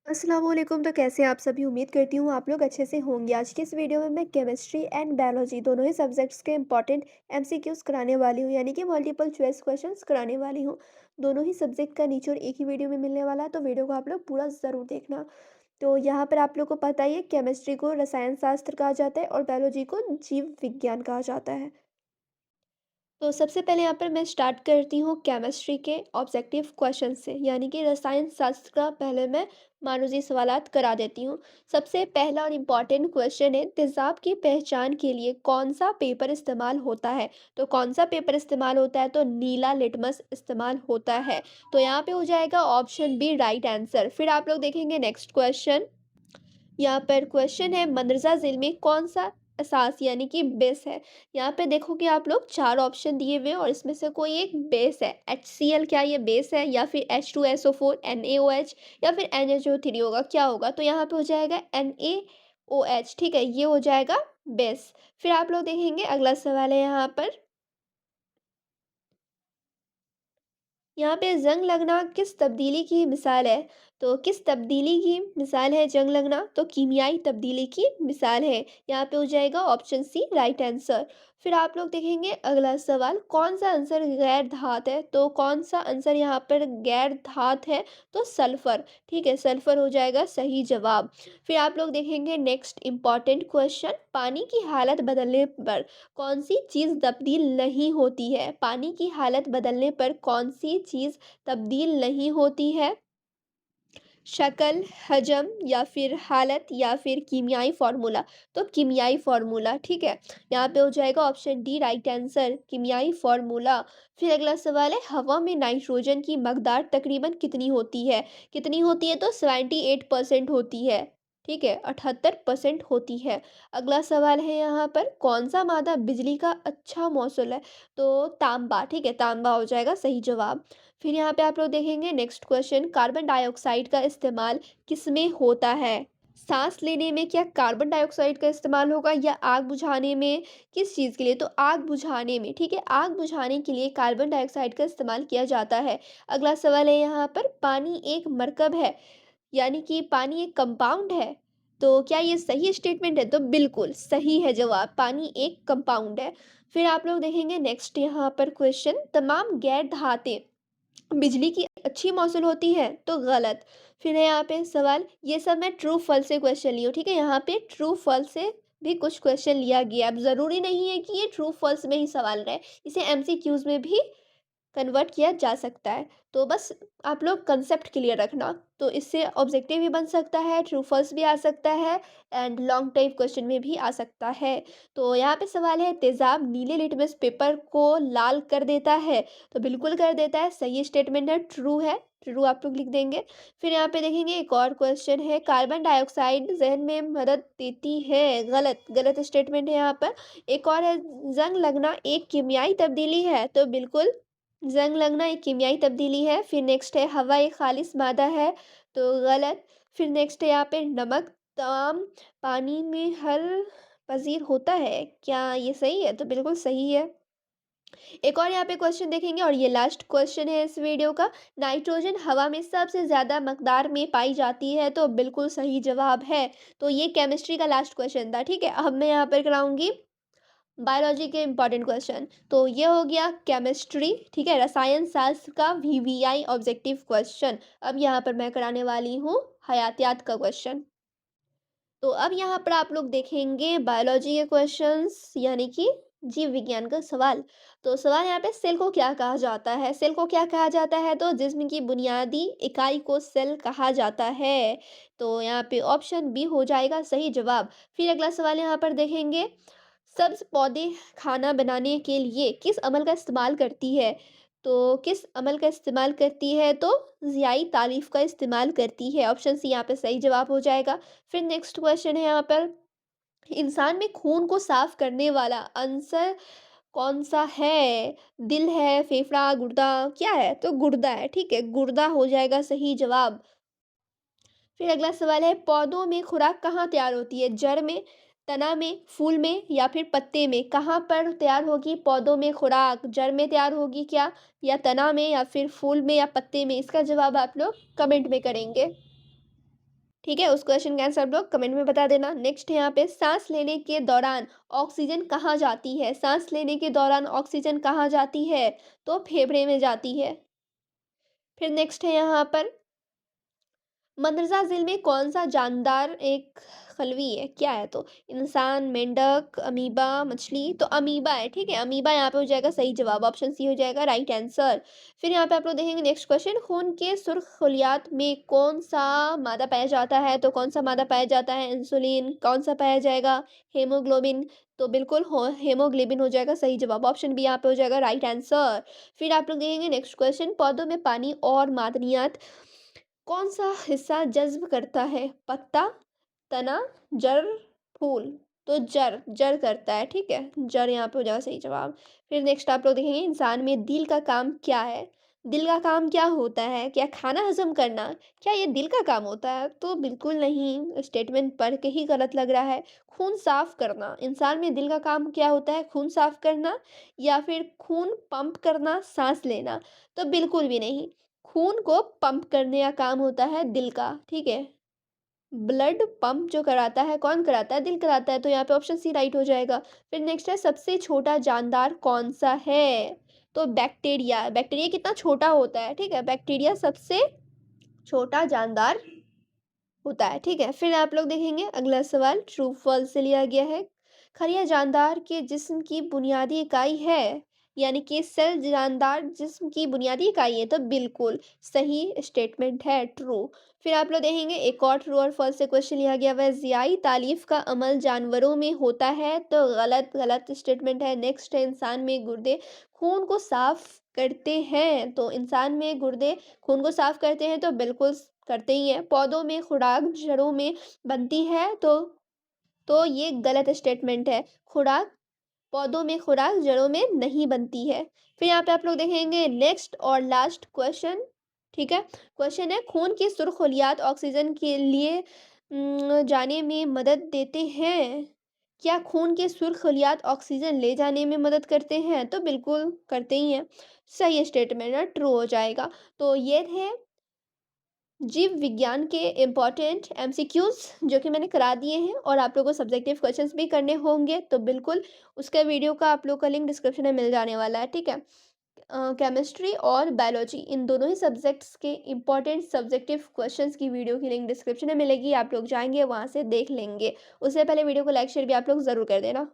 अस्सलाम वालेकुम। तो कैसे हैं आप सभी? उम्मीद करती हूँ आप लोग अच्छे से होंगे। आज की इस वीडियो में मैं केमिस्ट्री एंड बायोलॉजी दोनों ही सब्जेक्ट्स के इंपॉर्टेंट एमसीक्यूज कराने वाली हूँ, यानी कि मल्टीपल चॉइस क्वेश्चंस कराने वाली हूँ। दोनों ही सब्जेक्ट का निचोड़ एक ही वीडियो में मिलने वाला है, तो वीडियो को आप लोग पूरा ज़रूर देखना। तो यहाँ पर आप लोग को पता ही है, केमिस्ट्री को रसायन शास्त्र कहा जाता है और बायोलॉजी को जीव विज्ञान कहा जाता है। तो सबसे पहले यहाँ पर मैं स्टार्ट करती हूँ केमिस्ट्री के ऑब्जेक्टिव क्वेश्चन से, यानी कि रसायन शास्त्र का पहले मैं मारूजी सवालात करा देती हूँ। सबसे पहला और इम्पॉर्टेंट क्वेश्चन है, तेजाब की पहचान के लिए कौन सा पेपर इस्तेमाल होता है? तो कौन सा पेपर इस्तेमाल होता है? तो नीला लिटमस इस्तेमाल होता है। तो यहाँ पे हो जाएगा ऑप्शन बी राइट आंसर। फिर आप लोग देखेंगे नेक्स्ट क्वेश्चन। यहाँ पर क्वेश्चन है, मंदरजा झील में कौन सा असास यानी कि बेस है? यहाँ पे देखोगे आप लोग चार ऑप्शन दिए हुए हैं और इसमें से कोई एक बेस है। HCl क्या ये बेस है, या फिर H2SO4, NaOH, या फिर NHO3 होगा? क्या होगा? तो यहाँ पे हो जाएगा NaOH। ठीक है, ये हो जाएगा बेस। फिर आप लोग देखेंगे अगला सवाल है यहाँ पर। यहाँ पे जंग लगना किस तब्दीली की मिसाल है? तो किस तब्दीली की मिसाल है जंग लगना? तो कीमियाई तब्दीली की मिसाल है। यहाँ पे हो जाएगा ऑप्शन सी राइट आंसर। फिर आप लोग देखेंगे अगला सवाल, कौन सा आंसर गैर धात है? तो कौन सा आंसर यहाँ पर गैर धात है? तो सल्फर। ठीक है, सल्फर हो जाएगा सही जवाब। फिर आप लोग देखेंगे नेक्स्ट इंपॉर्टेंट क्वेश्चन, पानी की हालत बदलने पर कौन सी चीज़ तब्दील नहीं होती है? पानी की हालत बदलने पर कौन सी चीज़ तब्दील नहीं होती है? शक्ल, हजम, या फिर हालत, या फिर कीमियाई फार्मूला? तो कीमियाई फार्मूला। ठीक है, यहाँ पे हो जाएगा ऑप्शन डी राइट आंसर, कीमियाई फार्मूला। फिर अगला सवाल है, हवा में नाइट्रोजन की मकदार तकरीबन कितनी होती है? कितनी होती है? तो 78% होती है। ठीक है, 78% होती है। अगला सवाल है यहाँ पर, कौन सा मादा बिजली का अच्छा मौसल है? तो तांबा। ठीक है, तांबा हो जाएगा सही जवाब। फिर यहाँ पे आप लोग देखेंगे नेक्स्ट क्वेश्चन, कार्बन डाइऑक्साइड का इस्तेमाल किसमें होता है? सांस लेने में क्या कार्बन डाइऑक्साइड का इस्तेमाल होगा, या आग बुझाने में? किस चीज़ के लिए? तो आग बुझाने में। ठीक है, आग बुझाने के लिए कार्बन डाइऑक्साइड का इस्तेमाल किया जाता है। अगला सवाल है यहाँ पर, पानी एक मरकब है, यानी कि पानी एक कंपाउंड है? तो क्या ये सही स्टेटमेंट है? तो बिल्कुल सही है जवाब, पानी एक कंपाउंड है। फिर आप लोग देखेंगे नेक्स्ट यहाँ पर क्वेश्चन, तमाम गैर धातें बिजली की अच्छी मौसूल होती है? तो गलत। फिर है यहाँ पे सवाल, ये सब मैं ट्रू फॉल्स से क्वेश्चन ली हूँ। ठीक है, यहाँ पे ट्रू फॉल्स से भी कुछ क्वेश्चन लिया गया। अब जरूरी नहीं है कि ये ट्रू फॉल्स में ही सवाल रहे, इसे एमसीक्यूज में भी कन्वर्ट किया जा सकता है। तो बस आप लोग कंसेप्ट क्लियर रखना, तो इससे ऑब्जेक्टिव भी बन सकता है, ट्रू फॉल्स भी आ सकता है, एंड लॉन्ग टाइप क्वेश्चन में भी आ सकता है। तो यहाँ पे सवाल है, तेजाब नीले लिटमस पेपर को लाल कर देता है? तो बिल्कुल कर देता है, सही स्टेटमेंट है, ट्रू है। ट्रू आप लोग लिख देंगे। फिर यहाँ पे देखेंगे एक और क्वेश्चन है, कार्बन डाइऑक्साइड जहन में मदद देती है? गलत, गलत स्टेटमेंट है यहाँ पर। एक और है, जंग लगना एक कीमियाई तब्दीली है? तो बिल्कुल जंग लगना एक कीमियाई तब्दीली है। फिर नेक्स्ट है, हवा एक खालिस मादा है? तो गलत। फिर नेक्स्ट है यहाँ पे, नमक तमाम पानी में हल पजीर होता है? क्या ये सही है? तो बिल्कुल सही है। एक और यहाँ पे क्वेश्चन देखेंगे और ये लास्ट क्वेश्चन है इस वीडियो का, नाइट्रोजन हवा में सबसे ज्यादा मकदार में पाई जाती है? तो बिल्कुल सही जवाब है। तो ये केमिस्ट्री का लास्ट क्वेश्चन था। ठीक है, अब मैं यहाँ पर कराऊंगी बायोलॉजी के इंपॉर्टेंट क्वेश्चन। तो ये हो गया केमिस्ट्री, ठीक है, रसायन शास्त्र का VVI ऑब्जेक्टिव क्वेश्चन। अब यहाँ पर मैं कराने वाली हूँ हयातियात का क्वेश्चन। तो अब यहाँ पर आप लोग देखेंगे बायोलॉजी के क्वेश्चंस, यानी कि जीव विज्ञान का सवाल। तो सवाल यहाँ पे, सेल को क्या कहा जाता है? सेल को क्या कहा जाता है? तो जिस्म की बुनियादी इकाई को सेल कहा जाता है। तो यहाँ पे ऑप्शन बी हो जाएगा सही जवाब। फिर अगला सवाल यहाँ पर देखेंगे, सब्ज पौधे खाना बनाने के लिए किस अमल का इस्तेमाल करती है? तो किस अमल का इस्तेमाल करती है? तो ज़ियाई तारीफ का इस्तेमाल करती है। ऑप्शन सी यहाँ पे सही जवाब हो जाएगा। फिर नेक्स्ट क्वेश्चन है यहाँ पर, इंसान में खून को साफ करने वाला अंसर कौन सा है? दिल है, फेफड़ा, गुर्दा? क्या है? तो गुर्दा है। ठीक है, गुर्दा हो जाएगा सही जवाब। फिर अगला सवाल है, पौधों में खुराक कहाँ तैयार होती है? जड़ में, तना में, फूल में, या फिर पत्ते में? कहाँ पर तैयार होगी पौधों में खुराक? जड़ में तैयार होगी क्या, या तना में, या फिर फूल में, या पत्ते में? इसका जवाब आप लोग कमेंट में करेंगे। ठीक है, उस क्वेश्चन का आंसर आप लोग कमेंट में बता देना। नेक्स्ट है यहाँ पे सांस लेने के दौरान ऑक्सीजन कहाँ जाती है? सांस लेने के दौरान ऑक्सीजन कहाँ जाती है? तो फेफड़े में जाती है। फिर नेक्स्ट है यहाँ पर मंदरजा झील में कौन-सा जानदार एक खलवी है, क्या है? तो इंसान, मेंढक, अमीबा, मछली, तो अमीबा है, ठीक है? अमीबा यहाँ पे हो जाएगा सही जवाब, ऑप्शन सी हो जाएगा राइट आंसर। फिर यहाँ पे आप लोग देखेंगे नेक्स्ट क्वेश्चन, खून के सुर्ख खलियात में कौन-सा मादा पाया जाता है? तो कौन-सा मादा पाया जाता है? इंसुलिन, कौन-सा पाया जाएगा? हीमोग्लोबिन, तो बिल्कुल हो हीमोग्लोबिन हो जाएगा सही जवाब, ऑप्शन बी यहाँ पे हो जाएगा राइट आंसर। फिर आप लोग देखेंगे नेक्स्ट क्वेश्चन, पौधों में पानी और मादनियात कौन-सा हिस्सा जज़्ब करता है? पत्ता, तना, जड़, फूल? तो जड़, जड़ करता है, ठीक है? जड़ यहाँ पे हो जाएगा सही जवाब। फिर नेक्स्ट आप लोग देखेंगे इंसान में दिल का काम क्या है? दिल का काम क्या होता है? क्या खाना हज़म करना? क्या ये दिल का काम होता है? तो बिल्कुल नहीं, स्टेटमेंट पढ़ के ही गलत लग रहा है। खून साफ़ करना, इंसान में दिल का काम क्या होता है? खून साफ़ करना या फिर खून पंप करना, साँस लेना? तो बिल्कुल भी नहीं। खून को पंप करने का काम होता है दिल का, ठीक है? ब्लड पंप जो कराता है, कौन कराता है? दिल कराता है, तो यहाँ पे ऑप्शन सी राइट हो जाएगा। फिर नेक्स्ट है सबसे छोटा जानदार कौन-सा है? तो बैक्टीरिया, बैक्टीरिया कितना छोटा होता है, ठीक है? बैक्टीरिया सबसे छोटा जानदार होता है, ठीक है? फिर आप लोग देखेंगे अगला सवाल ट्रू फॉल्स से लिया गया है। खलिया जानदार के जिस्म की बुनियादी इकाई है, यानी कि सेल जानदार जिस्म की बुनियादी इकाई है, तो बिल्कुल सही स्टेटमेंट है, ट्रू। फिर आप लोग देखेंगे एक और ट्रू और फॉल्स से क्वेश्चन लिया गया हुआ है, ज़ियाई तालीफ का अमल जानवरों में होता है, तो गलत, गलत स्टेटमेंट है। नेक्स्ट है इंसान में गुर्दे खून को साफ करते हैं, तो इंसान में गुर्दे खून को साफ करते हैं, तो बिल्कुल करते ही हैं। पौधों में खुराक जड़ों में बनती है, तो ये गलत स्टेटमेंट है। खुराक पौधों में खुराक जड़ों में नहीं बनती है। फिर यहाँ पे आप लोग देखेंगे नेक्स्ट और लास्ट क्वेश्चन, ठीक है? क्वेश्चन है खून की सुर्खुलियात ऑक्सीजन के लिए जाने में मदद देते हैं। क्या खून के सुर्खुलियात ऑक्सीजन ले जाने में मदद करते हैं? तो बिल्कुल करते ही हैं। सही स्टेटमेंट है, ट्रू हो जाएगा। तो ये थे जीव विज्ञान के इम्पोर्टेंट एमसीक्यूज जो कि मैंने करा दिए हैं और आप लोगों को सब्जेक्टिव क्वेश्चंस भी करने होंगे, तो बिल्कुल उसका वीडियो का आप लोग का लिंक डिस्क्रिप्शन में मिल जाने वाला है, ठीक है? केमिस्ट्री और बायोलॉजी इन दोनों ही सब्जेक्ट्स के इम्पोर्टेंट सब्जेक्टिव क्वेश्चंस की वीडियो की लिंक डिस्क्रिप्शन में मिलेगी, आप लोग जाएंगे वहाँ से देख लेंगे। उससे पहले वीडियो को लाइक शेयर भी आप लोग ज़रूर कर देना।